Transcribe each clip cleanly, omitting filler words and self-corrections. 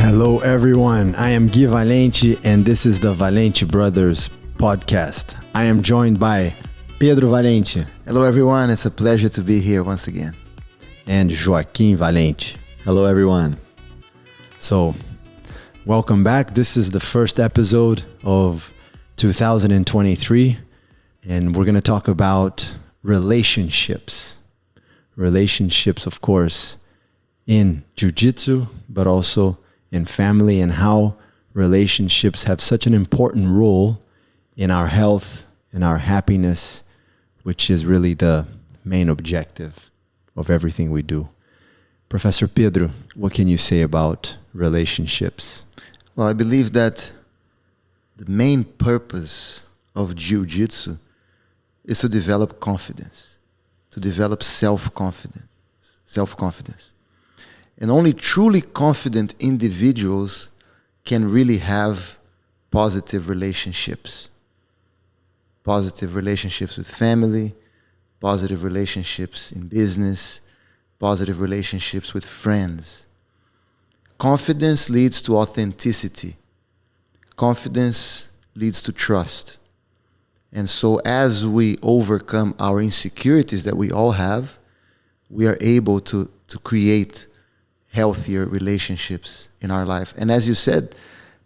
Hello everyone, I am Gui Valente and this is the Valente Brothers podcast. I am joined by Pedro Valente. Hello everyone, it's a pleasure to be here once again. And Joaquim Valente. Hello everyone. So, welcome back. This is the first episode of 2023 and we're going to talk about relationships. Relationships, of course, in Jiu-jítsu, but also in family, and how relationships have such an important role in our health, in our happiness, which is really the main objective of everything we do. Professor Pedro, what can you say about relationships? Well, I believe that the main purpose of Jiu-jítsu is to develop confidence, to develop self-confidence. And only truly confident individuals can really have positive relationships. Positive relationships with family, positive relationships in business, positive relationships with friends. Confidence leads to authenticity. Confidence leads to trust. And so as we overcome our insecurities that we all have, we are able to create healthier relationships in our life. And as you said,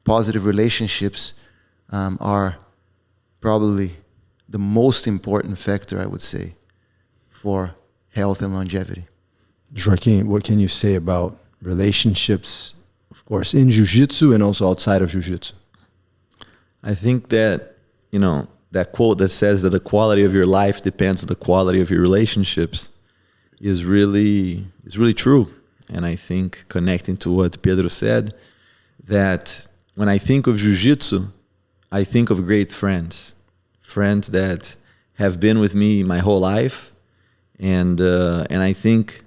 positive relationships are probably the most important factor, I would say, for health and longevity. Joaquim, what can you say about relationships, of course, in Jiu-jitsu and also outside of Jiu-jitsu? I think that, that quote that says that the quality of your life depends on the quality of your relationships is really true. And I think, connecting to what Pedro said, that when I think of Jiu-jitsu, I think of great friends. Friends that have been with me my whole life. And I think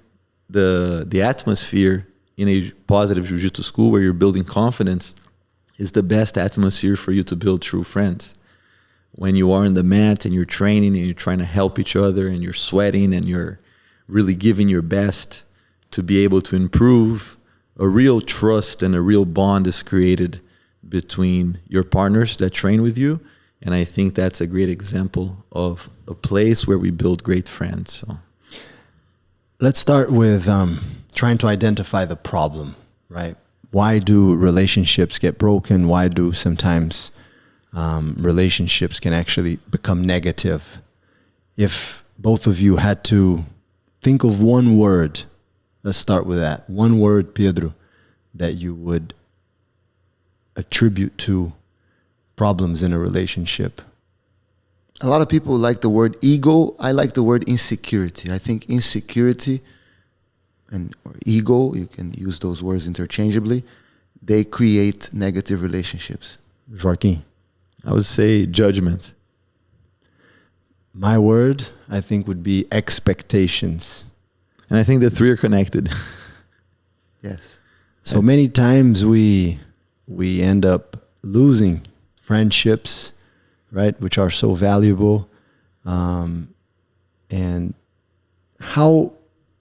the atmosphere in a positive Jiu-jitsu school where you're building confidence is the best atmosphere for you to build true friends. When you are on the mat and you're training and you're trying to help each other and you're sweating and you're really giving your best to be able to improve, a real trust and a real bond is created between your partners that train with you. And I think that's a great example of a place where we build great friends. So, let's start with trying to identify the problem, right? Why do relationships get broken? Why do sometimes relationships can actually become negative? If both of you had to think of one word, let's start with that. One word, Pedro, that you would attribute to problems in a relationship. A lot of people like the word ego. I like the word insecurity. I think insecurity or ego, you can use those words interchangeably, they create negative relationships. Joaquim? I would say judgment. My word, I think, would be expectations. And I think the three are connected. Yes. So many times we end up losing friendships, right, which are so valuable. And how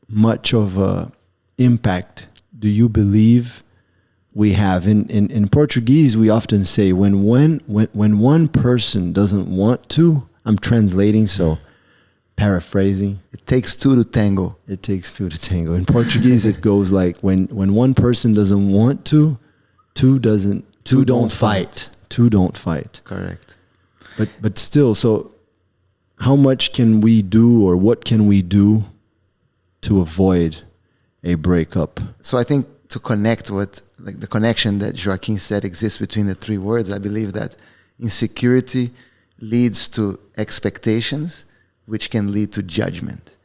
much of a impact do you believe we have? In Portuguese, we often say when one person doesn't want to, I'm translating, so paraphrasing. It takes two to tango. It takes two to tango. In Portuguese, it goes like when one person doesn't want to, two don't fight. Two don't fight. Correct. But still, so how much can we do, or what can we do to avoid a breakup? So I think to connect with the connection that Joaquim said exists between the three words, I believe that insecurity leads to expectations, which can lead to judgment.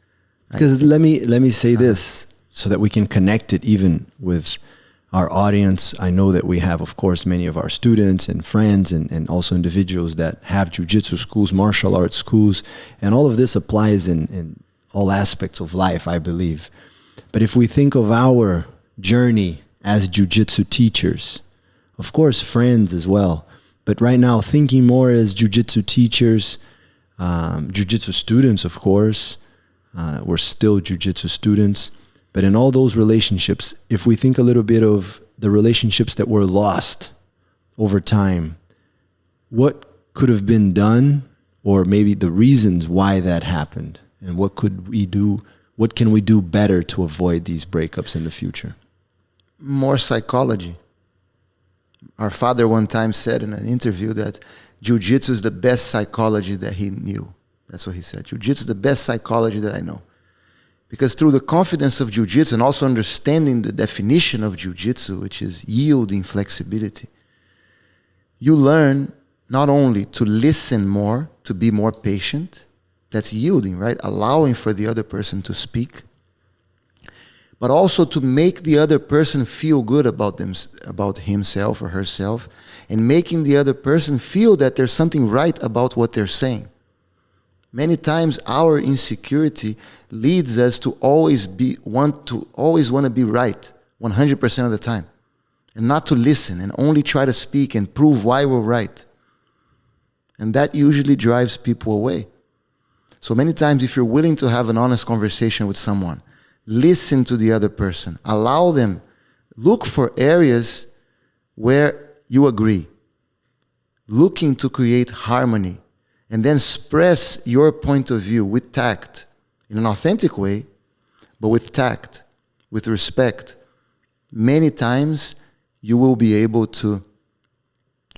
Because let me say this so that we can connect it even with our audience. I know that we have, of course, many of our students and friends and also individuals that have jiu-jitsu schools, martial arts schools, and all of this applies in all aspects of life, I believe. But if we think of our journey as jiu-jitsu teachers, of course, friends as well, but right now thinking more as jiu-jitsu teachers, jiu-jitsu students, of course, we're still jiu-jitsu students, but in all those relationships, if we think a little bit of the relationships that were lost over time, what could have been done, or maybe the reasons why that happened, and what can we do better to avoid these breakups in the future? More psychology. Our father one time said in an interview that Jiu-jítsu is the best psychology that he knew. That's what he said. Jiu-jítsu is the best psychology that I know. Because through the confidence of Jiu-jítsu and also understanding the definition of Jiu-jítsu, which is yielding flexibility, you learn not only to listen more, to be more patient, that's yielding, right? Allowing for the other person to speak, but also to make the other person feel good about himself or herself, and making the other person feel that there's something right about what they're saying. Many times our insecurity leads us to always want to be right 100% of the time, and not to listen and only try to speak and prove why we're right. And that usually drives people away. So many times, if you're willing to have an honest conversation with someone, listen to the other person, allow them, look for areas where you agree, looking to create harmony, and then express your point of view with tact, in an authentic way, but with tact, with respect. Many times you will be able to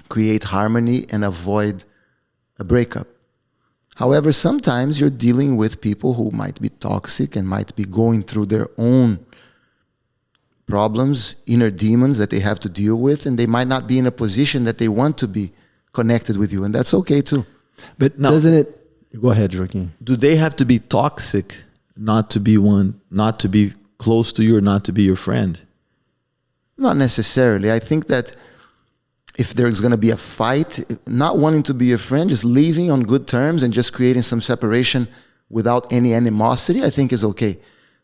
create harmony and avoid a breakup. However, sometimes you're dealing with people who might be toxic and might be going through their own problems, inner demons that they have to deal with, and they might not be in a position that they want to be connected with you, and that's okay too. But now, doesn't it... Go ahead, Joaquim. Do they have to be toxic not to be close to you or not to be your friend? Not necessarily. I think that if there's going to be a fight, not wanting to be your friend, just leaving on good terms and just creating some separation without any animosity, I think is okay.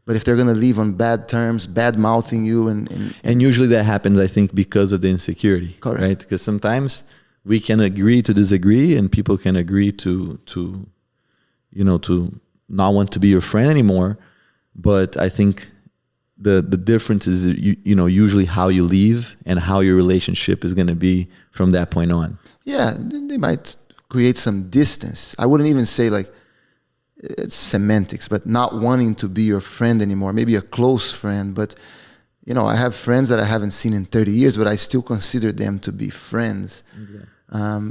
But if they're going to leave on bad terms, bad mouthing you, and usually that happens, I think, because of the insecurity. Correct. Right? Because sometimes we can agree to disagree, and people can agree to not want to be your friend anymore. But I think the difference is usually how you leave and how your relationship is going to be from that point on. Yeah, they might create some distance. I wouldn't even say like it's semantics, but not wanting to be your friend anymore, maybe a close friend. But I have friends that I haven't seen in 30 years, but I still consider them to be friends. Exactly.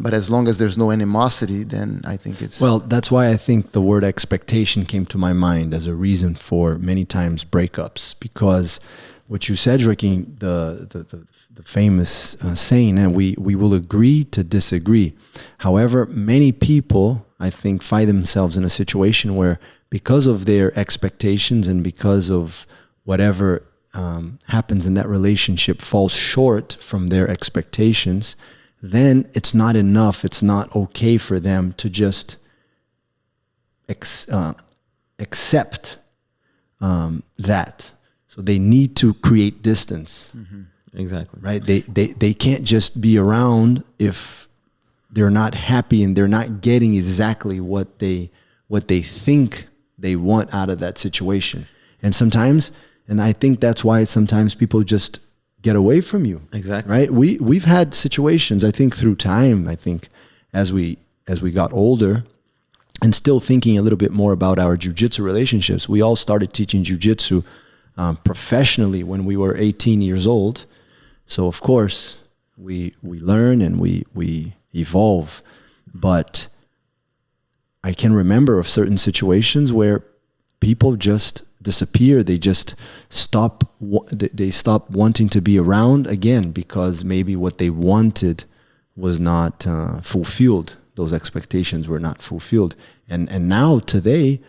But as long as there's no animosity, then I think it's... Well, that's why I think the word expectation came to my mind as a reason for many times breakups. Because what you said, Joaquim, the famous saying, and we will agree to disagree. However, many people, I think, find themselves in a situation where because of their expectations and because of whatever happens in that relationship falls short from their expectations, then it's not enough. It's not okay for them to just accept that. So they need to create distance. Mm-hmm. Exactly. Right? They can't just be around if they're not happy and they're not getting exactly what they think they want out of that situation. And sometimes, and I think that's why sometimes people just get away from you. Exactly. Right? We've had situations, I think through time, I think as we got older and still thinking a little bit more about our jiu-jitsu relationships. We all started teaching jiu-jitsu professionally when we were 18 years old. So of course we learn and we evolve, but I can remember of certain situations where people just disappear. They just stop wanting to be around again because maybe what they wanted was not fulfilled. Those expectations were not fulfilled. And now today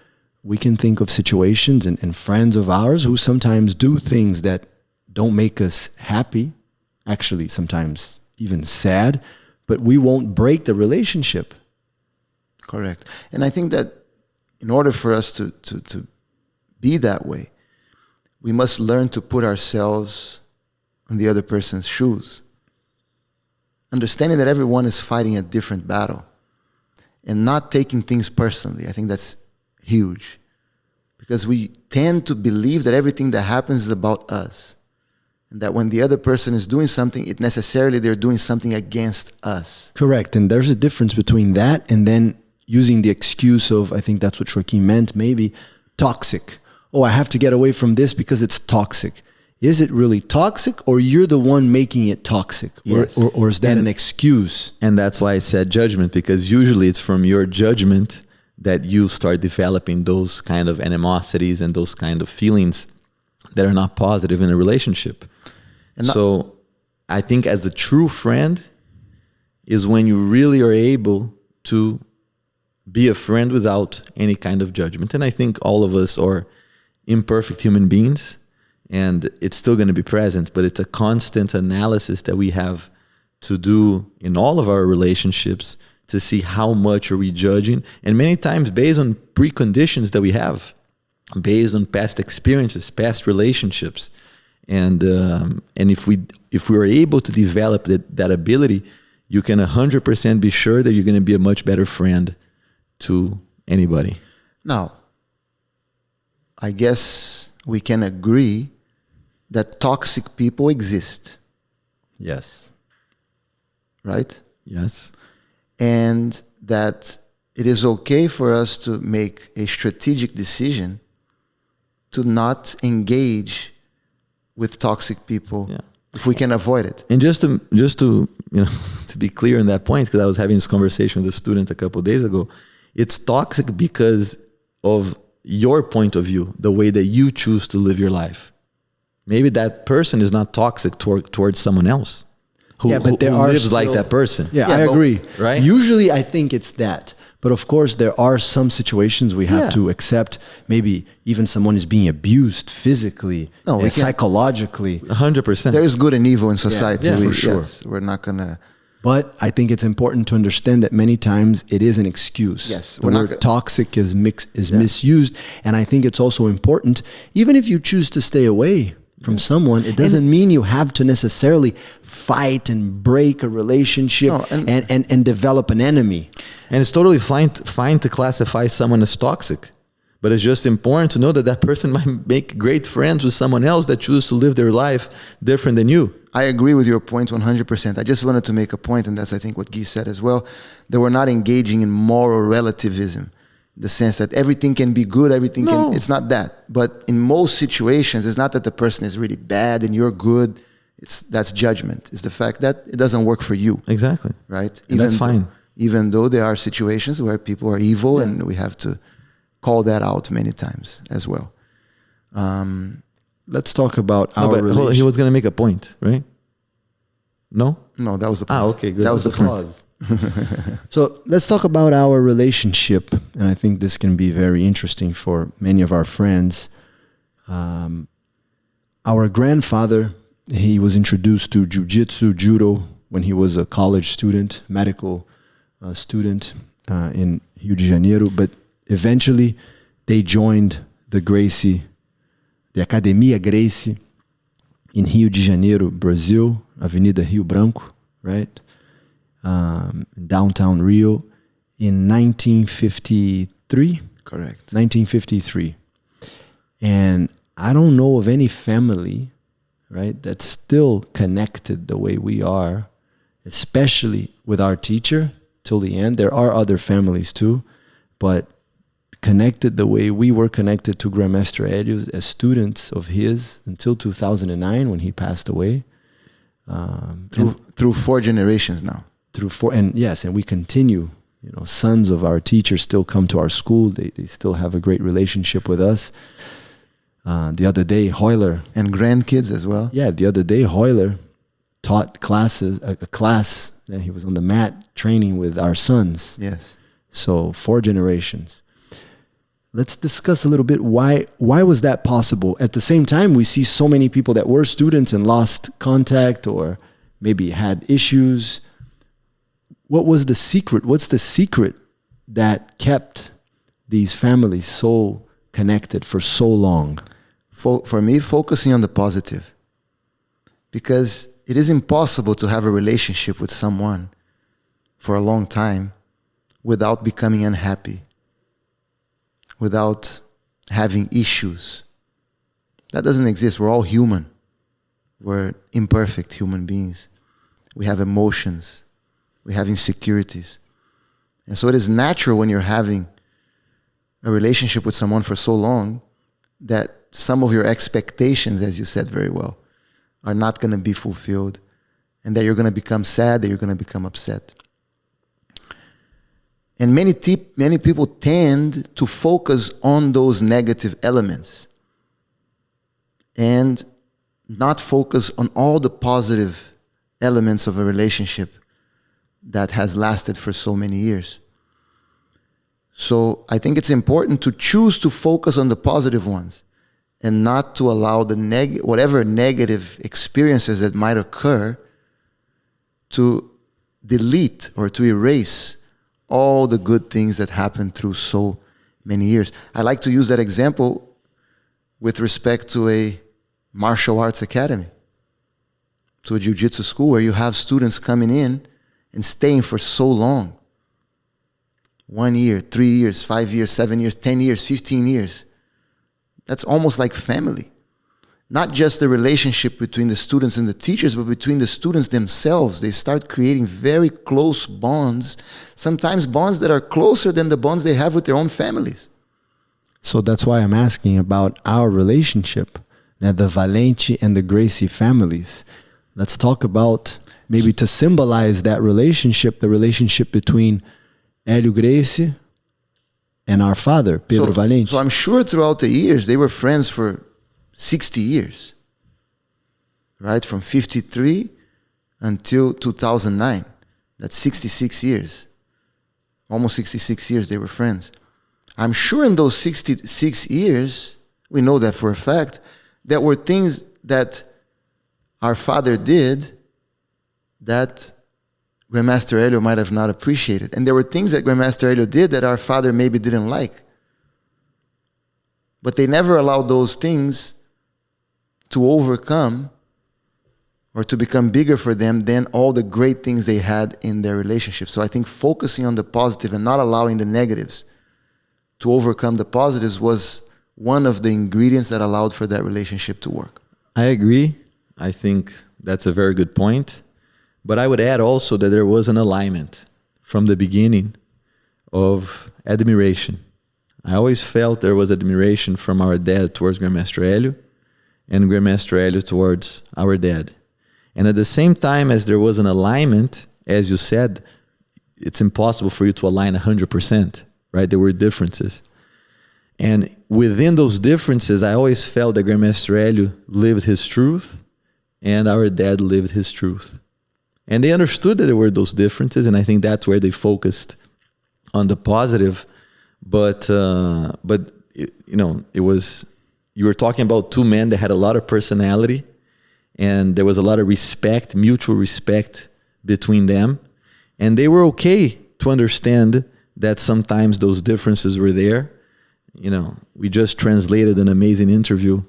we can think of situations and friends of ours who sometimes do things that don't make us happy, actually sometimes even sad, but we won't break the relationship. Correct. And I think that in order for us to be that way, we must learn to put ourselves in the other person's shoes. Understanding that everyone is fighting a different battle and not taking things personally. I think that's huge, because we tend to believe that everything that happens is about us. And that when the other person is doing something, it necessarily they're doing something against us. Correct. And there's a difference between that and then using the excuse of, I think that's what Joaquim meant, maybe toxic. Oh, I have to get away from this because it's toxic. Is it really toxic, or you're the one making it toxic? Yes. Or is that an excuse? And that's why I said judgment, because usually it's from your judgment that you start developing those kind of animosities and those kind of feelings that are not positive in a relationship. And so I think as a true friend is when you really are able to be a friend without any kind of judgment. And I think all of us are imperfect human beings, and it's still going to be present, but it's a constant analysis that we have to do in all of our relationships to see how much are we judging, and many times based on preconditions that we have, based on past experiences, past relationships. And if we are able to develop that ability, you can 100% be sure that you're going to be a much better friend to anybody. Now, I guess we can agree that toxic people exist, Yes. right? Yes. And that it is okay for us to make a strategic decision to not engage with toxic people if we can avoid it. And just to to be clear on that point, because I was having this conversation with a student a couple of days ago, it's toxic because of your point of view, the way that you choose to live your life. Maybe that person is not toxic towards someone else who lives like that person. Yeah, I agree. Right? Usually I think it's that. But of course, there are some situations we have to accept. Maybe even someone is being abused physically, psychologically. 100%. There is good and evil in society. Yeah, for sure. Yes, we're not going to... But I think it's important to understand that many times it is an excuse. Yes, the word toxic is misused. And I think it's also important, even if you choose to stay away from someone, it doesn't mean you have to necessarily fight and break a relationship and develop an enemy. And it's totally fine to classify someone as toxic. But it's just important to know that that person might make great friends with someone else that chooses to live their life different than you. I agree with your point 100%. I just wanted to make a point, and that's, I think, what Guy said as well, that we're not engaging in moral relativism, the sense that everything can be good, it's not that. But in most situations, it's not that the person is really bad and you're good. That's judgment. It's the fact that it doesn't work for you. Exactly. Right? And that's fine. Even though there are situations where people are evil and we have to call that out many times as well. Let's talk about our relationship. He was going to make a point, right? No? No, that was the point. Okay, good. That was the point. So let's talk about our relationship. And I think this can be very interesting for many of our friends. Our grandfather, he was introduced to Jiu-jítsu, judo, when he was a college student, medical student in Rio de Janeiro. But eventually they joined the Academia Gracie in Rio de Janeiro, Brazil, Avenida Rio Branco, right? Downtown Rio in 1953. Correct. 1953. And I don't know of any family, right, that's still connected the way we are, especially with our teacher till the end. There are other families too, but connected the way we were connected to Grandmaster Hélio as students of his until 2009 when he passed away. Through 4 generations now. And we continue. Sons of our teachers still come to our school. They still have a great relationship with us. The other day, Hoyler. And grandkids as well. Yeah, the other day, Hoyler taught a class, and he was on the mat training with our sons. Yes. So 4 generations. Let's discuss a little bit why was that possible? At the same time, we see so many people that were students and lost contact or maybe had issues. What was the secret? What's the secret that kept these families so connected for so long? For me, focusing on the positive. Because it is impossible to have a relationship with someone for a long time without becoming unhappy, without having issues. That doesn't exist. We're all human, We're imperfect human beings. We have emotions. We have insecurities. And so it is natural when you're having a relationship with someone for so long that some of your expectations, as you said very well, are not going to be fulfilled, and that you're going to become sad, that you're going to become upset. And many people tend to focus on those negative elements and not focus on all the positive elements of a relationship that has lasted for so many years. So I think it's important to choose to focus on the positive ones and not to allow the whatever negative experiences that might occur to delete or to erase all the good things that happened through so many years. I like to use that example with respect to a martial arts academy, to a jiu-jitsu school where you have students coming in and staying for so long. 1 year, 3 years, 5 years, 7 years, 10 years, 15 years. That's almost like family. Not just the relationship between the students and the teachers, but between the students themselves. They start creating very close bonds, sometimes bonds that are closer than the bonds they have with their own families. So that's why I'm asking about our relationship, the Valente and the Gracie families. Let's talk about, maybe to symbolize that relationship, the relationship between Hélio Gracie and our father, Pedro Valente. So I'm sure throughout the years, they were friends for 60 years, right? From 53 until 2009. That's 66 years. Almost 66 years they were friends. I'm sure in those 66 years, we know that for a fact, there were things that our father did that Grandmaster Hélio might have not appreciated. And there were things that Grandmaster Hélio did that our father maybe didn't like. But they never allowed those things to overcome or to become bigger for them than all the great things they had in their relationship. So I think focusing on the positive and not allowing the negatives to overcome the positives was one of the ingredients that allowed for that relationship to work. I agree. I think that's a very good point. But I would add also that there was an alignment from the beginning of admiration. I always felt there was admiration from our dad towards Grandmaster Hélio and Grandmaster Hélio towards our dad. And at the same time as there was an alignment, as you said, it's impossible for you to align 100%, right? There were differences. And within those differences, I always felt that Grandmaster Hélio lived his truth and our dad lived his truth. And they understood that there were those differences, and I think that's where they focused on the positive. But it was, you were talking about two men that had a lot of personality, and there was a lot of respect, mutual respect between them, and they were okay to understand that sometimes those differences were there. You know, we just translated an amazing interview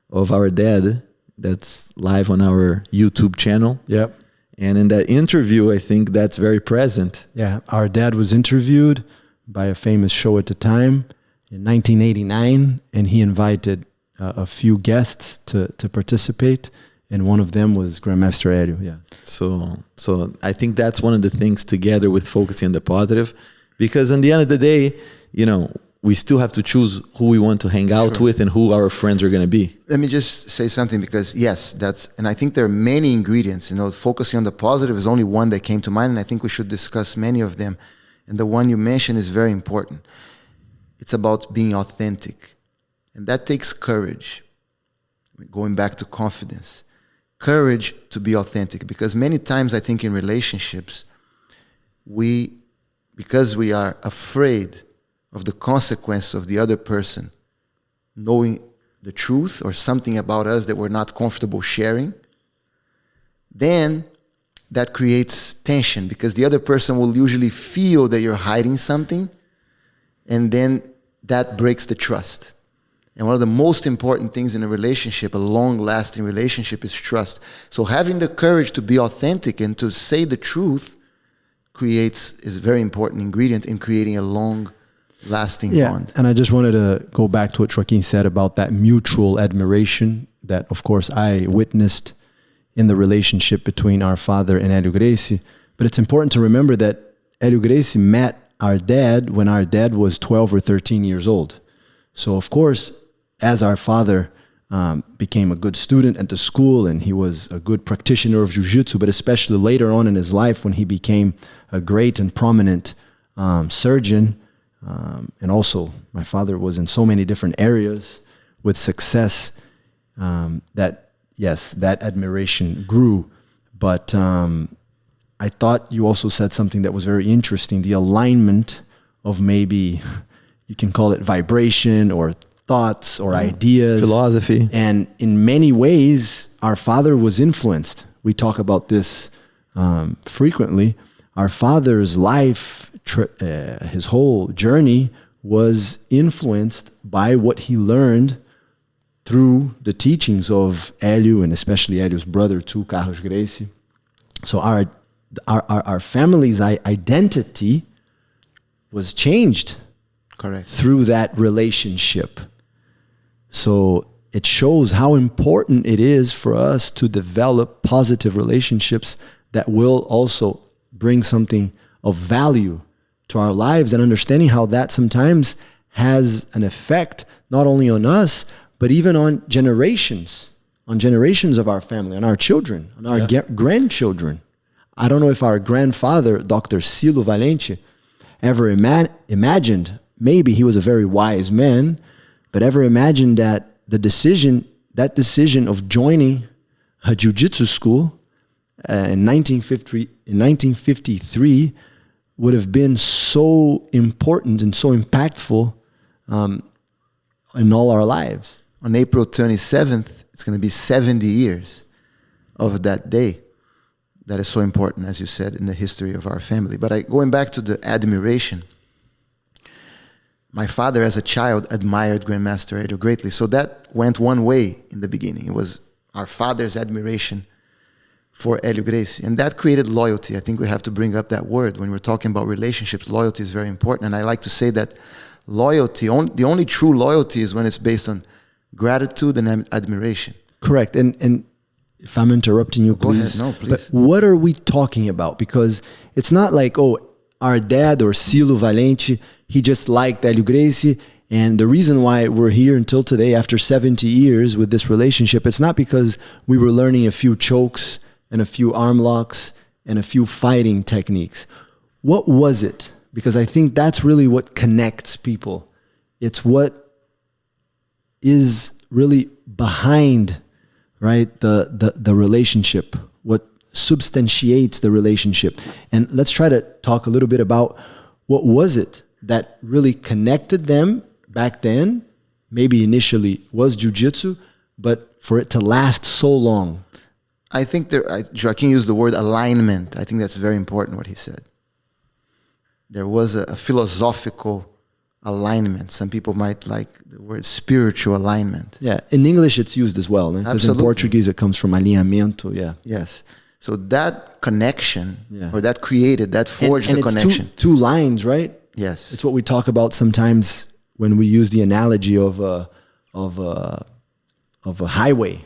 of our dad that's live on our YouTube channel. Yep. And in that interview, I think that's very present. Yeah, our dad was interviewed by a famous show at the time in 1989, and he invited a few guests to participate, and one of them was Grandmaster Hélio. Yeah. So I think that's one of the things together with focusing on the positive, because in the end of the day, you know, we still have to choose who we want to hang out with and who our friends are going to be. Let me just say something, because yes, and I think there are many ingredients. You know, focusing on the positive is only one that came to mind, and I think we should discuss many of them. And the one you mentioned is very important. It's about being authentic. And that takes courage. Going back to confidence. Courage to be authentic. Because many times I think in relationships, because we are afraid of the consequence of the other person knowing the truth or something about us that we're not comfortable sharing, then that creates tension, because the other person will usually feel that you're hiding something, and then that breaks the trust. And one of the most important things in a relationship, a long-lasting relationship, is trust. So having the courage to be authentic and to say the truth is a very important ingredient in creating a long-lasting bond. And I just wanted to go back to what Joaquim said about that mutual admiration that, of course, I witnessed in the relationship between our father and Hélio Gracie. But it's important to remember that Hélio Gracie met our dad when our dad was 12 or 13 years old. So of course, as our father became a good student at the school and he was a good practitioner of Jiu-jítsu, but especially later on in his life when he became a great and prominent surgeon, and also my father was in so many different areas with success, that admiration grew. But I thought you also said something that was very interesting, the alignment of maybe, you can call it vibration or thoughts or ideas. Philosophy. And in many ways, our father was influenced. We talk about this frequently. Our father's life, his whole journey was influenced by what he learned through the teachings of Hélio, and especially Hélio's brother too, Carlos Gracie. So our family's identity was changed, Correct, through that relationship. So it shows how important it is for us to develop positive relationships that will also bring something of value to our lives, and understanding how that sometimes has an effect not only on us, but even on generations of our family, on our children, on our grandchildren. I don't know if our grandfather, Dr. Silo Valente, ever imagined, maybe he was a very wise man, but ever imagined that that decision of joining a jiu-jitsu school in 1953 would have been so important and so impactful in all our lives. On April 27th, it's going to be 70 years of that day. That is so important, as you said, in the history of our family. But going back to the admiration, my father as a child admired Grandmaster Pedro greatly. So that went one way in the beginning. It was our father's admiration for Hélio Gracie. And that created loyalty. I think we have to bring up that word. When we're talking about relationships, loyalty is very important. And I like to say that loyalty, the only true loyalty is when it's based on gratitude and admiration. Correct. And if I'm interrupting you, please. Go ahead. No, please. But what are we talking about? Because it's not like, our dad or Silo Valente, he just liked Hélio Gracie. And the reason why we're here until today, after 70 years with this relationship, it's not because we were learning a few chokes and a few arm locks and a few fighting techniques. What was it? Because I think that's really what connects people. It's what is really behind, right, the relationship, what substantiates the relationship. And let's try to talk a little bit about what was it that really connected them back then. Maybe initially was jiu-jitsu, but for it to last so long. I think Joaquim used the word alignment. I think that's very important what he said. There was a philosophical alignment. Some people might like the word spiritual alignment. Yeah, in English it's used as well. Because in Portuguese it comes from alinhamento, yeah. Yes. So that connection, or that forged the connection. It's two lines, right? Yes. It's what we talk about sometimes when we use the analogy of a highway,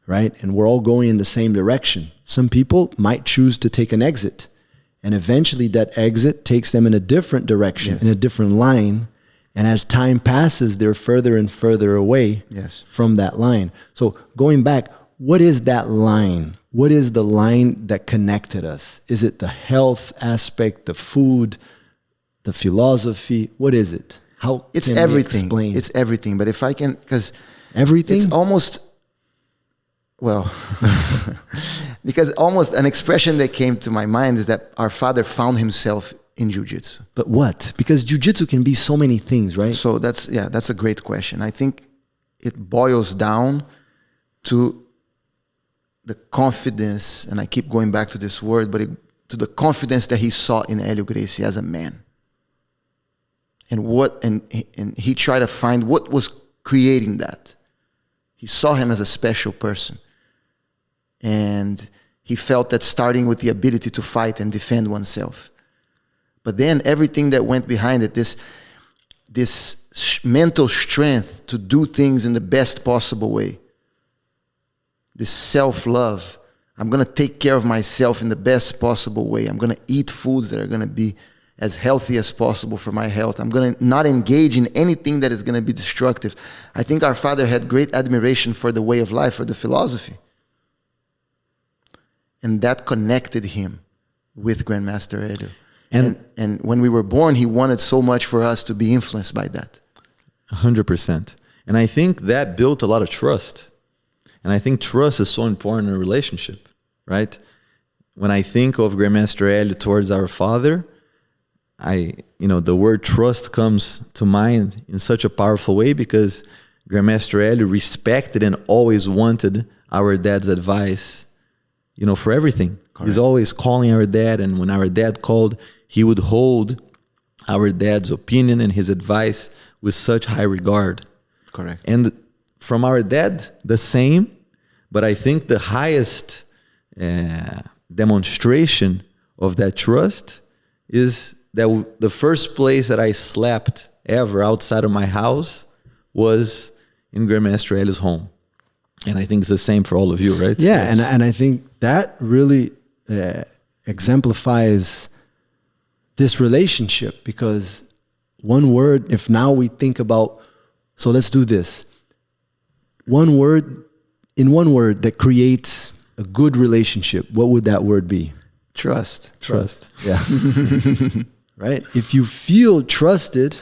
right? And we're all going in the same direction. Some people might choose to take an exit, and eventually that exit takes them in a different direction, in a different line. And as time passes, they're further and further away from that line. So going back, what is that line? What is the line that connected us? Is it the health aspect, the food, the philosophy? What is it? How it's can everything. We explain? It's everything. But if I can, because everything, it's almost, well, because almost an expression that came to my mind is that our father found himself in jiu-jitsu. But what? Because jiu-jitsu can be so many things, right? So that's a great question. I think it boils down to the confidence, and I keep going back to this word, but to the confidence that he saw in Hélio Gracie as a man. And he tried to find what was creating that. He saw him as a special person. And he felt that starting with the ability to fight and defend oneself. But then everything that went behind it, this mental strength to do things in the best possible way, this self-love, I'm going to take care of myself in the best possible way. I'm going to eat foods that are going to be as healthy as possible for my health. I'm going to not engage in anything that is going to be destructive. I think our father had great admiration for the way of life, for the philosophy. And that connected him with Grandmaster Helio. And when we were born, he wanted so much for us to be influenced by that. 100%. And I think that built a lot of trust. And I think trust is so important in a relationship, right? When I think of Grandmaster Helio towards our father, the word trust comes to mind in such a powerful way because Grandmaster Helio respected and always wanted our dad's advice, for everything. Correct. He's always calling our dad, and when our dad called, he would hold our dad's opinion and his advice with such high regard. Correct. And from our dad, the same, but I think the highest demonstration of that trust is that the first place that I slept ever outside of my house was in Grandmaster Helio's home. And I think it's the same for all of you, right? Yeah, yes. and I think that really exemplifies this relationship, because one word, if now we think about, so let's do this. One word that creates a good relationship, what would that word be? Trust. Yeah. Right? If you feel trusted,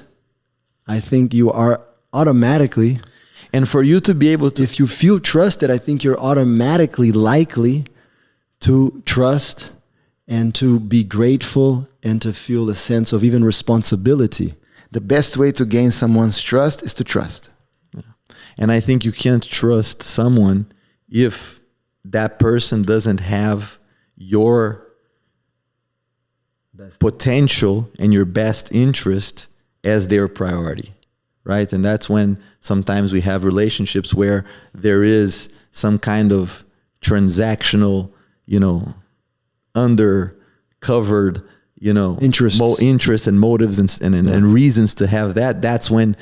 I think you are automatically... And for you to be able to... If you feel trusted, I think you're automatically likely to trust and to be grateful and to feel a sense of even responsibility. The best way to gain someone's trust is to trust. Yeah. And I think you can't trust someone if that person doesn't have your potential and your best interest as their priority. Right? And that's when sometimes we have relationships where there is some kind of transactional, undercovered, interest and motives and reasons to have that. That's when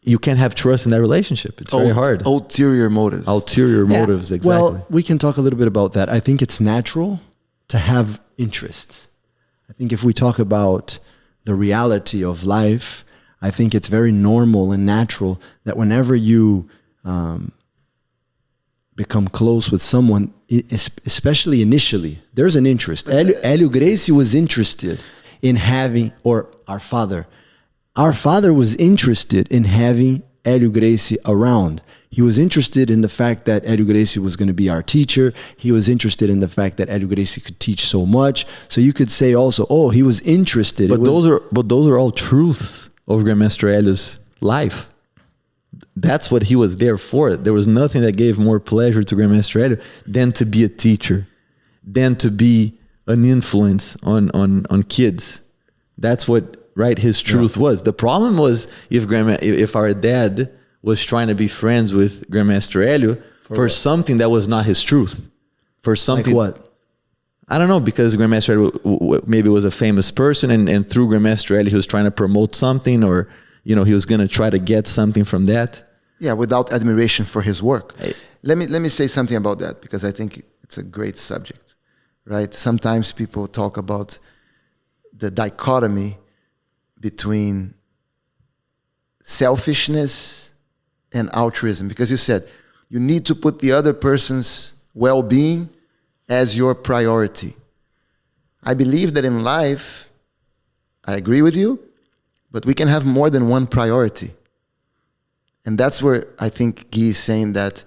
you can't have trust in that relationship. It's very hard. Ulterior motives. Motives, exactly. Well, we can talk a little bit about that. I think it's natural to have interests. I think if we talk about the reality of life, I think it's very normal and natural that whenever you become close with someone, especially initially, there's an interest. Helio Gracie was interested in having, or our father was interested in having Helio Gracie around. He was interested in the fact that Helio Gracie was going to be our teacher. He was interested in the fact that Helio Gracie could teach so much. So you could say also, he was interested. But those are all truths of Grandmaster Helio's life. That's what he was there for. There was nothing that gave more pleasure to Grandmaster Helio than to be a teacher, than to be an influence on kids. That's what his truth was. The problem was if our dad was trying to be friends with Grandmaster Helio for something that was not his truth. For something like what? I don't know, because Grandmaster Helio maybe was a famous person, and through Grandmaster Helio he was trying to promote something, or he was going to try to get something from that. Yeah, without admiration for his work. Let me say something about that, because I think it's a great subject, right? Sometimes people talk about the dichotomy between selfishness and altruism, because you said you need to put the other person's well-being as your priority. I believe that in life, I agree with you, but we can have more than one priority. And that's where I think Guy is saying that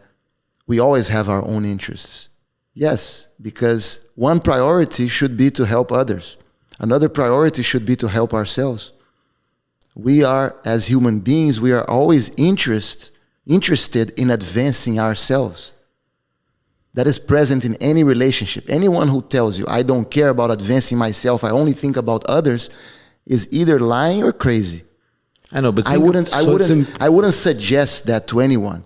we always have our own interests. Yes, because one priority should be to help others. Another priority should be to help ourselves. We are, as human beings, we are always interested in advancing ourselves. That is present in any relationship. Anyone who tells you, I don't care about advancing myself, I only think about others, is either lying or crazy. I know, but I wouldn't suggest that to anyone.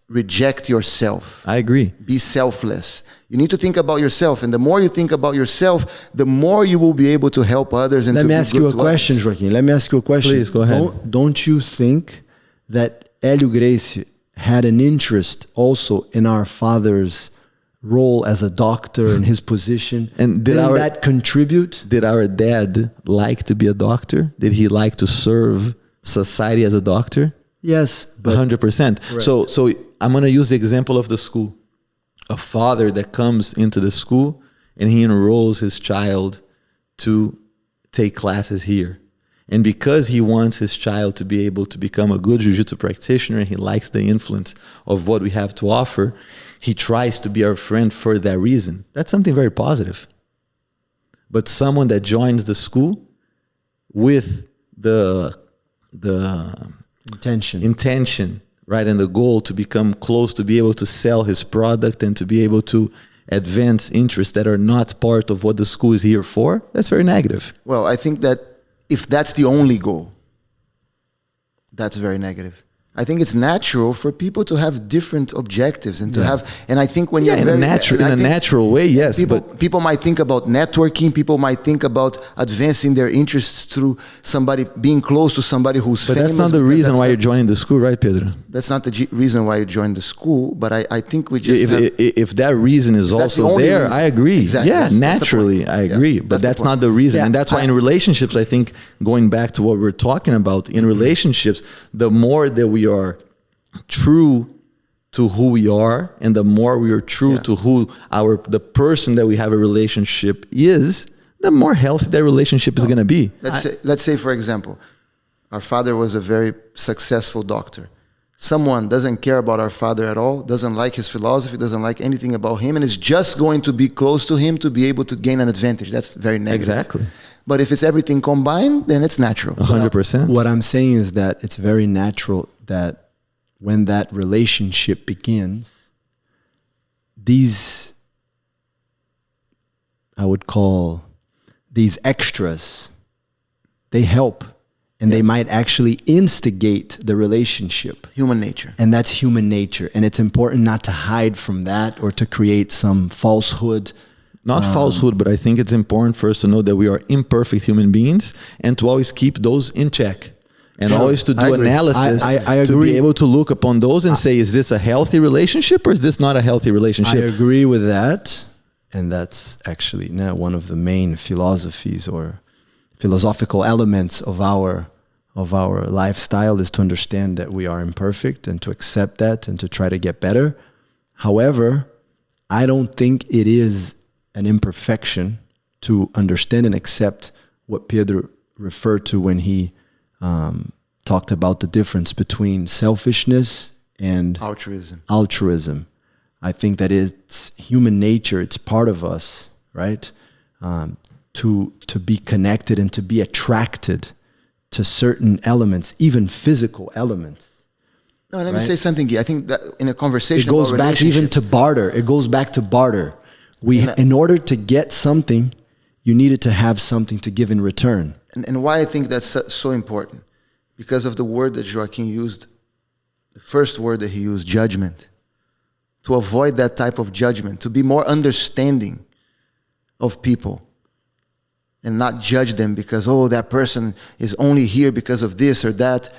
Reject yourself. I agree. Be selfless. You need to think about yourself, and the more you think about yourself, the more you will be able to help others. And let me ask you a question, Joaquim. Let me ask you a question. Please go ahead. Don't you think that Helio Gracie had an interest also in our father's role as a doctor and his position, And didn't that contribute? Did our dad like to be a doctor? Did he like to serve society as a doctor? Yes, but 100%. So I'm going to use the example of the school. A father that comes into the school and he enrolls his child to take classes here. And because he wants his child to be able to become a good jiu-jitsu practitioner, and he likes the influence of what we have to offer, he tries to be our friend for that reason. That's something very positive. But someone that joins the school with the intention, right, and the goal to become close, to be able to sell his product and to be able to advance interests that are not part of what the school is here for, that's very negative. Well, I think that if that's the only goal, that's very negative. I think it's natural for people to have different objectives and to have, and I think when you're in very, a natural way, yes. People might think about networking. People might think about advancing their interests through somebody being close to somebody who's famous. But that's not the reason why you're joining the school, right, Pedro? That's not the reason why you joined the school. But I think we just if that reason is also there, I agree. Exactly. Yeah, that's naturally, I agree. But that's not the reason, and that's why in relationships, I think going back to what we're talking about, in relationships, the more that we are true to who we are, and the more we are true to who the person that we have a relationship is, the more healthy that relationship is going to be. Let's say, for example, our father was a very successful doctor. Someone doesn't care about our father at all, doesn't like his philosophy, doesn't like anything about him, and is just going to be close to him to be able to gain an advantage. That's very negative. Exactly. But if it's everything combined, then it's natural. 100%. What I'm saying is that it's very natural that when that relationship begins, these, I would call these extras, they help. And they might actually instigate the relationship. Human nature. And that's human nature. And it's important not to hide from that or to create some falsehood. Not falsehood, but I think it's important for us to know that we are imperfect human beings and to always keep those in check. And always to do analysis to be able to look upon those and say, is this a healthy relationship or is this not a healthy relationship? I agree with that. And that's actually now one of the main philosophies or philosophical elements of our lifestyle is to understand that we are imperfect and to accept that and to try to get better. However, I don't think it is an imperfection to understand and accept what Pedro referred to when he talked about the difference between selfishness and altruism. I think that it's human nature. It's part of us, right? To be connected and to be attracted to certain elements, even physical elements. No, let me say something, Guy. I think that in a conversation, it goes back even to barter. It goes back to barter. In order to get something, you needed to have something to give in return. And why I think that's so important, because of the word that Joaquim used, the first word that he used, judgment. To avoid that type of judgment, to be more understanding of people. And not judge them because, that person is only here because of this or that.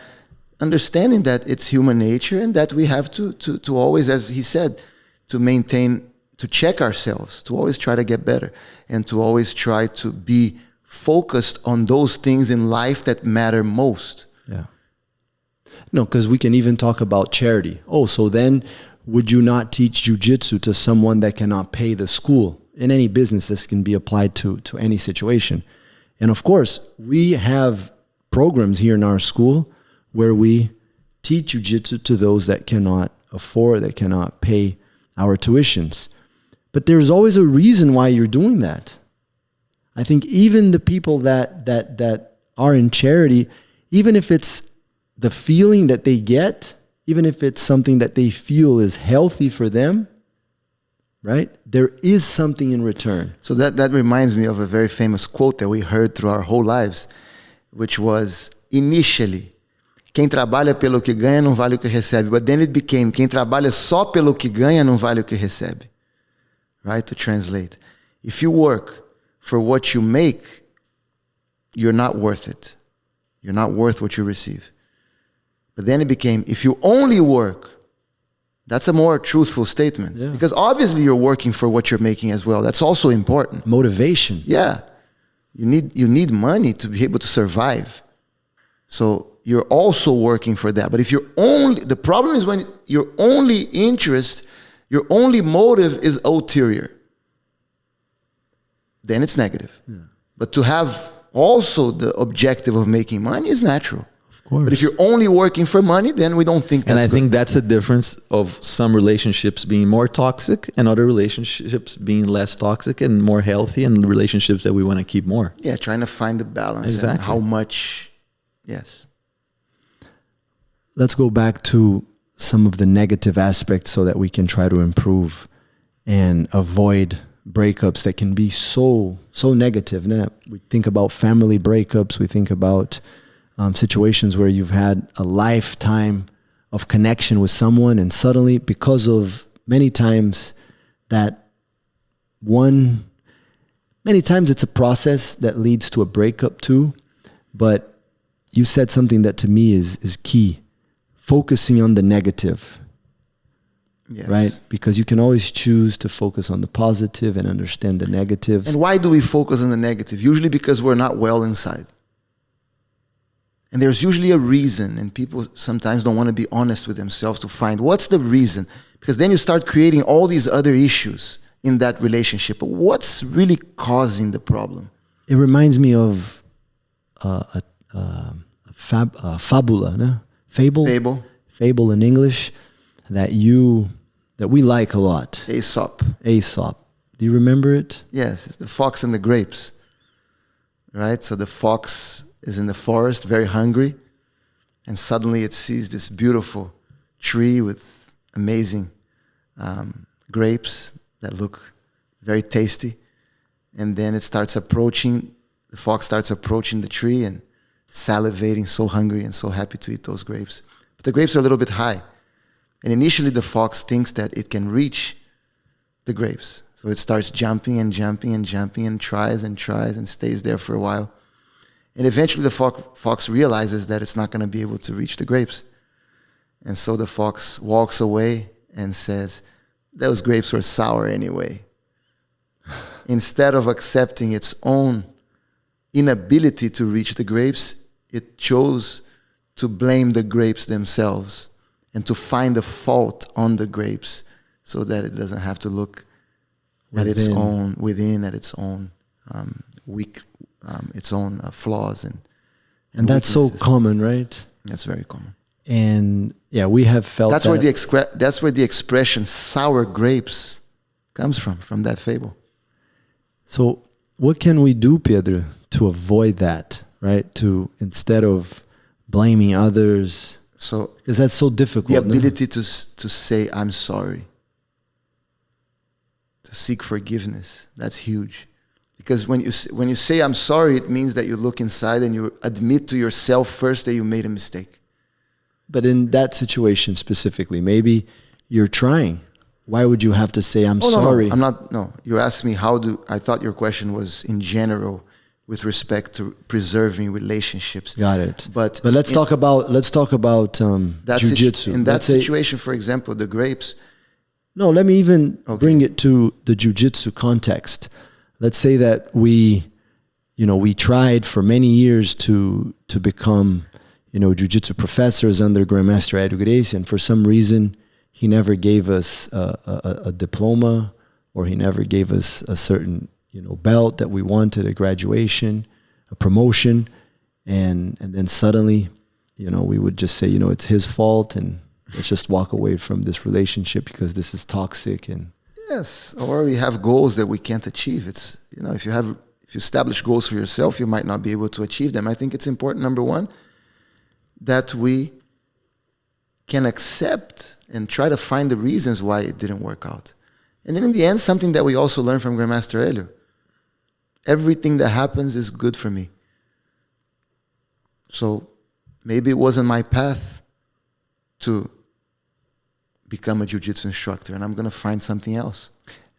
Understanding that it's human nature and that we have to always, as he said, to maintain, to check ourselves, to always try to get better and to always try to be focused on those things in life that matter most. Yeah. No, because we can even talk about charity. So then would you not teach jiu-jitsu to someone that cannot pay the school? In any business, this can be applied to any situation. And of course, we have programs here in our school where we teach jiu-jitsu to those that cannot afford, that cannot pay our tuitions. But there's always a reason why you're doing that. I think even the people that are in charity, even if it's the feeling that they get, even if it's something that they feel is healthy for them, right? There is something in return. So that reminds me of a very famous quote that we heard through our whole lives, which was, initially, quem trabalha pelo que ganha não vale o que recebe. But then it became, quem trabalha só pelo que ganha não vale o que recebe. Right? To translate. If you work for what you make, you're not worth it. You're not worth what you receive. But then it became, if you only work That's a more truthful statement. Yeah. Because obviously you're working for what you're making as well. That's also important. Motivation. Yeah. You need money to be able to survive. So you're also working for that. But if the problem is when your only interest, your only motive is ulterior, then it's negative. Yeah. But to have also the objective of making money is natural. Of course. But if you're only working for money, then we don't think that's And I good. think that's the difference of some relationships being more toxic and other relationships being less toxic and more healthy, and relationships that we want to keep more. Yeah, trying to find the balance. Exactly. And how much, yes. Let's go back to some of the negative aspects so that we can try to improve and avoid breakups that can be so negative. Now, we think about family breakups. We think about situations where you've had a lifetime of connection with someone, and suddenly, because of many times it's a process that leads to a breakup too. But you said something that to me is key. Focusing on the negative. Yes. Right? Because you can always choose to focus on the positive and understand the negatives. And why do we focus on the negative? Usually because we're not well inside. And there's usually a reason, and people sometimes don't want to be honest with themselves to find what's the reason. Because then you start creating all these other issues in that relationship. But what's really causing the problem? It reminds me of a fabula, no? Fable in English that we like a lot. Aesop. Do you remember it? Yes, it's the fox and the grapes. Right? So the fox is in the forest, very hungry, and suddenly it sees this beautiful tree with amazing grapes that look very tasty. And then the fox starts approaching the tree and salivating, so hungry and so happy to eat those grapes. But the grapes are a little bit high. And initially the fox thinks that it can reach the grapes. So it starts jumping and jumping and jumping and tries and stays there for a while. And eventually the fox realizes that it's not going to be able to reach the grapes. And so the fox walks away and says, those grapes were sour anyway. Instead of accepting its own inability to reach the grapes, it chose to blame the grapes themselves and to find the fault on the grapes so that it doesn't have to look at its own flaws and that's so weaknesses. common, right? That's very common. And yeah, we have felt that's where the expression sour grapes comes from that fable. So what can we do, Pedro, to avoid that, right? To, instead of blaming others, because that's so difficult. The ability to say, I'm sorry. To seek forgiveness. That's huge. Because when you say, I'm sorry, it means that you look inside and you admit to yourself first that you made a mistake. But in that situation specifically, maybe you're trying. Why would you have to say, I'm sorry? No, I'm not. No, you asked me I thought your question was in general with respect to preserving relationships. Got it. But let's talk about jiu-jitsu. In that situation, for example, the grapes. No, let me even bring it to the jiu-jitsu context. Let's say that we tried for many years to become, jiu-jitsu professors under Grandmaster Edu Gracie, and for some reason, he never gave us a diploma, or he never gave us a certain belt that we wanted, a graduation, a promotion, and then suddenly, we would just say, it's his fault, and let's just walk away from this relationship because this is toxic. And yes, or we have goals that we can't achieve. It's if you establish goals for yourself, you might not be able to achieve them. I think it's important, number one, that we can accept and try to find the reasons why it didn't work out. And then in the end, something that we also learned from Grandmaster Helio, everything that happens is good for me. So maybe it wasn't my path to become a jiu-jitsu instructor, and I'm going to find something else.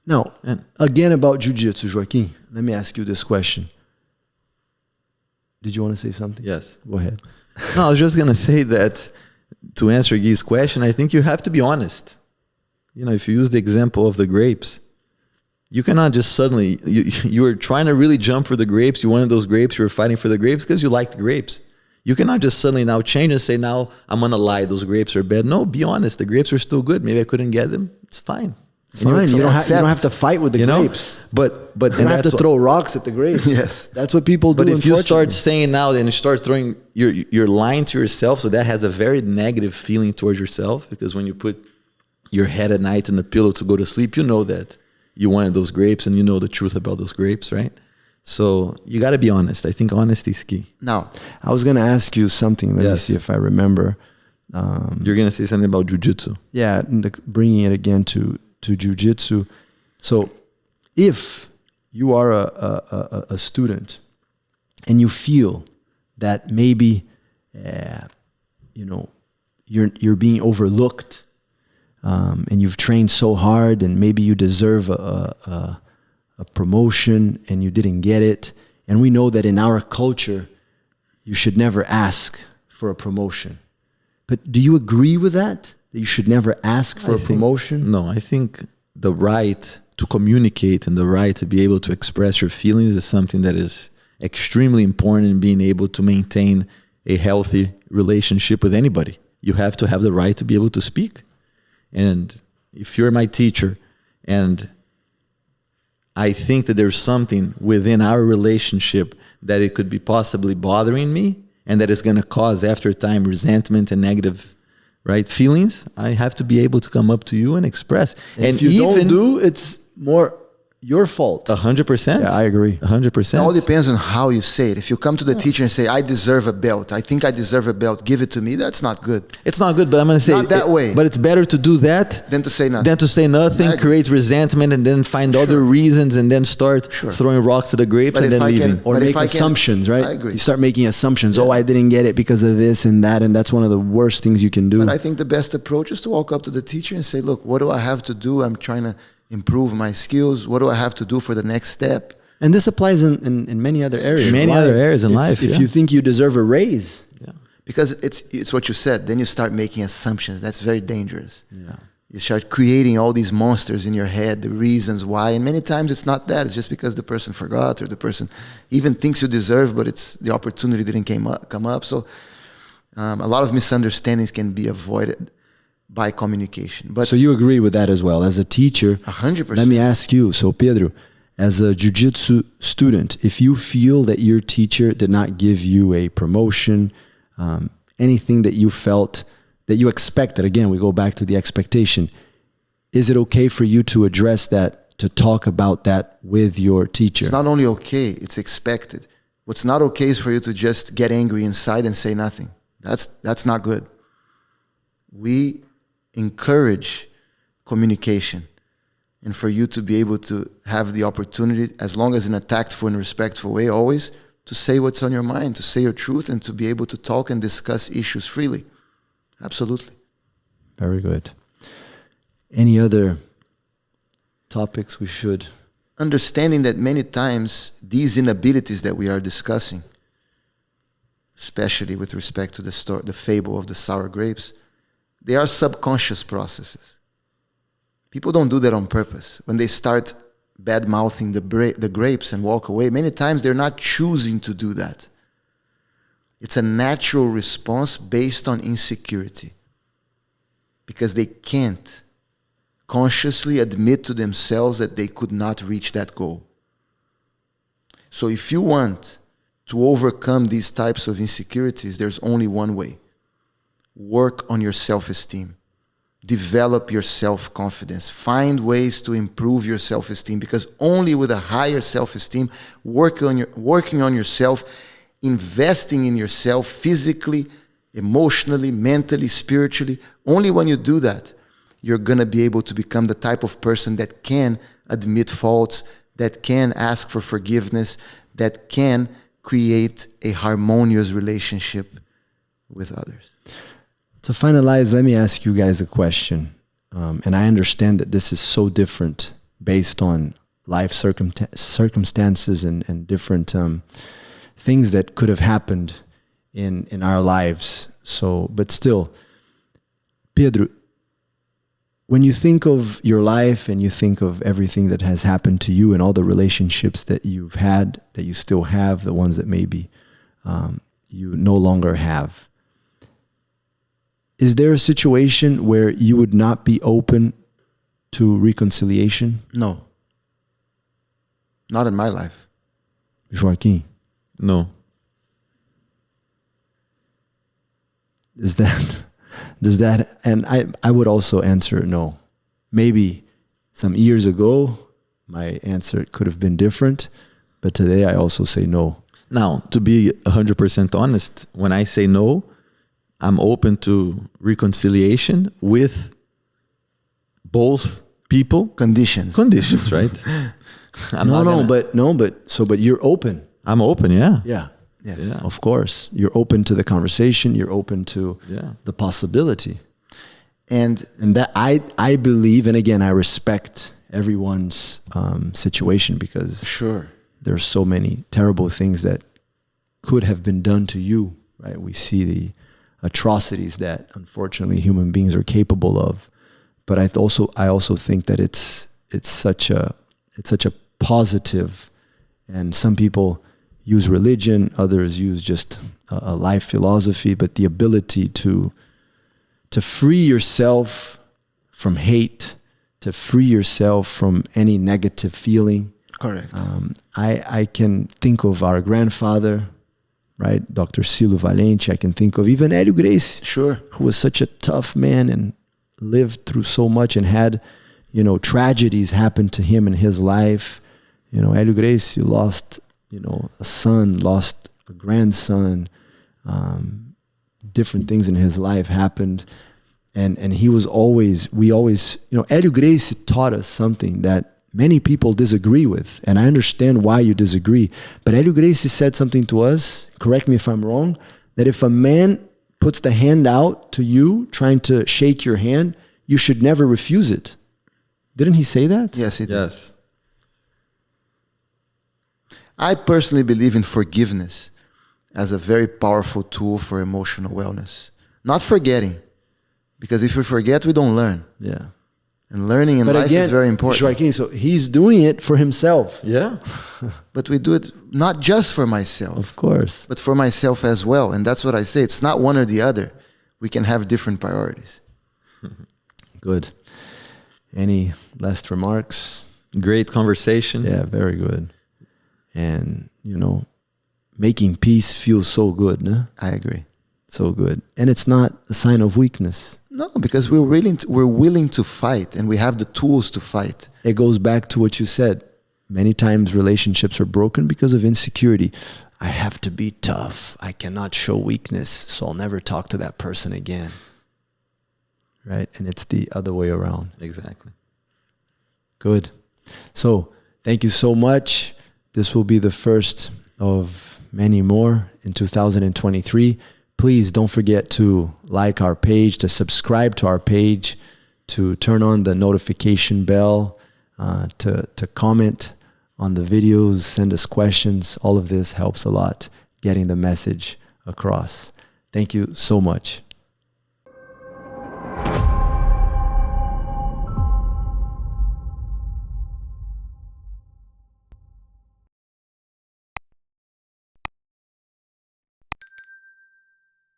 Now, and again about jiu-jitsu, Joaquim, let me ask you this question. Did you want to say something? Yes. Go ahead. No, I was just going to say that to answer Guy's question, I think you have to be honest. You know, if you use the example of the grapes, you cannot just suddenly, you were trying to really jump for the grapes. You wanted those grapes. You were fighting for the grapes because you liked the grapes. You cannot just suddenly now change and say, now I'm going to lie. Those grapes are bad. No, be honest. The grapes are still good. Maybe I couldn't get them. It's fine. Fine. You don't have to fight with the grapes. But you don't have to throw rocks at the grapes. Yes. That's what people do. But if you start saying now and you start throwing, you're lying to yourself. So that has a very negative feeling towards yourself, because when you put your head at night in the pillow to go to sleep, you know that you wanted those grapes and you know the truth about those grapes, right? So you got to be honest. I think honesty is key. Now, I was going to ask you something. Let me see if I remember. You're going to say something about jiu-jitsu. Yeah, bringing it again to jiu-jitsu. So if you are a student and you feel that maybe, you're being overlooked, and you've trained so hard and maybe you deserve a promotion and you didn't get it. And we know that in our culture, you should never ask for a promotion. But do you agree with that? That you should never ask for a promotion? No, I think the right to communicate and the right to be able to express your feelings is something that is extremely important in being able to maintain a healthy relationship with anybody. You have to have the right to be able to speak. And if you're my teacher and I think that there's something within our relationship that it could be possibly bothering me and that is going to cause after time resentment and negative, right, feelings, I have to be able to come up to you and express. And if you don't do, it's more your fault. 100%. Yeah, I agree. 100%. It all depends on how you say it. If you come to the teacher and say, I deserve a belt, I think I deserve a belt, give it to me, that's not good. It's not good, but I'm going to say not that way. But it's better to do that than to say nothing. Create resentment, and then find other reasons, and then start throwing rocks at the grapes and then leaving. Or make assumptions, right? I agree. You start making assumptions. Yeah. Oh, I didn't get it because of this and that, and that's one of the worst things you can do. But I think the best approach is to walk up to the teacher and say, look, what do I have to do? I'm trying to improve my skills. What do I have to do for the next step? And this applies in many other areas. Many other areas in life. If you think you deserve a raise. Yeah. Because it's what you said. Then you start making assumptions. That's very dangerous. Yeah. You start creating all these monsters in your head, the reasons why. And many times it's not that. It's just because the person forgot, or the person even thinks you deserve, but it's the opportunity didn't come up. So a lot of misunderstandings can be avoided by communication. But so you agree with that as well. As a teacher, 100%. Let me ask you, so Pedro, as a jiu-jitsu student, if you feel that your teacher did not give you a promotion, anything that you felt that you expected, again, we go back to the expectation, is it okay for you to address that, to talk about that with your teacher? It's not only okay, it's expected. What's not okay is for you to just get angry inside and say nothing. That's not good. We encourage communication, and for you to be able to have the opportunity, as long as in a tactful and respectful way, always to say what's on your mind, to say your truth, and to be able to talk and discuss issues freely. Absolutely. Very good. Any other topics we should? Understanding that many times these inabilities that we are discussing, especially with respect to the fable of the sour grapes, they are subconscious processes. People don't do that on purpose. When they start bad-mouthing the grapes and walk away, many times they're not choosing to do that. It's a natural response based on insecurity, because they can't consciously admit to themselves that they could not reach that goal. So if you want to overcome these types of insecurities, there's only one way. Work on your self-esteem. Develop your self-confidence. Find ways to improve your self-esteem, because only with a higher self-esteem, working on yourself, investing in yourself physically, emotionally, mentally, spiritually, only when you do that, you're going to be able to become the type of person that can admit faults, that can ask for forgiveness, that can create a harmonious relationship with others. To finalize, let me ask you guys a question. And I understand that this is so different based on life circumstances and different things that could have happened in our lives. So, but still, Pedro, when you think of your life and you think of everything that has happened to you and all the relationships that you've had, that you still have, the ones that maybe you no longer have, is there a situation where you would not be open to reconciliation? No. Not in my life. Joaquim, No. does that, and I would also answer no. Maybe some years ago, my answer could have been different, but today I also say no. Now, to be 100% honest, when I say no, I'm open to reconciliation with both people. Conditions. Conditions, right? But you're open. I'm open, yeah. Yeah. Yes. Yeah. Of course. You're open to the conversation. You're open to the possibility. And that I believe, and again, I respect everyone's situation, because sure, there's so many terrible things that could have been done to you, right? We see the atrocities that unfortunately human beings are capable of. But I also think that it's such a positive, and some people use religion, others use just a life philosophy, but the ability to free yourself from hate, to free yourself from any negative feeling. correct. I can think of our grandfather, right? Dr. Valente. I can think of even Hélio Gracie, Sure. who was such a tough man and lived through so much and had, tragedies happen to him in his life. Hélio Gracie lost, a son, lost a grandson, different things in his life happened. And he was we always, Hélio Gracie taught us something that many people disagree with. And I understand why you disagree. But Hélio Gracie said something to us, correct me if I'm wrong, that if a man puts the hand out to you, trying to shake your hand, you should never refuse it. Didn't he say that? Yes, it Yes. is. I personally believe in forgiveness as a very powerful tool for emotional wellness. Not forgetting, because if we forget, we don't learn. Yeah. And learning in life is very important. Joaquim, so he's doing it for himself. Yeah. But we do it not just for myself, Of course. but for myself as well. And that's what I say. It's not one or the other. We can have different priorities. Good. Any last remarks? Great conversation. Yeah, very good. And, making peace feels so good, no? I agree. So good. And it's not a sign of weakness. No, because we're willing to fight, and we have the tools to fight. It goes back to what you said. Many times relationships are broken because of insecurity. I have to be tough. I cannot show weakness, so I'll never talk to that person again. Right? And it's the other way around. Exactly. Good. So thank you so much. This will be the first of many more in 2023. Please don't forget to like our page, to subscribe to our page, to turn on the notification bell, to comment on the videos, send us questions. All of this helps a lot getting the message across. Thank you so much.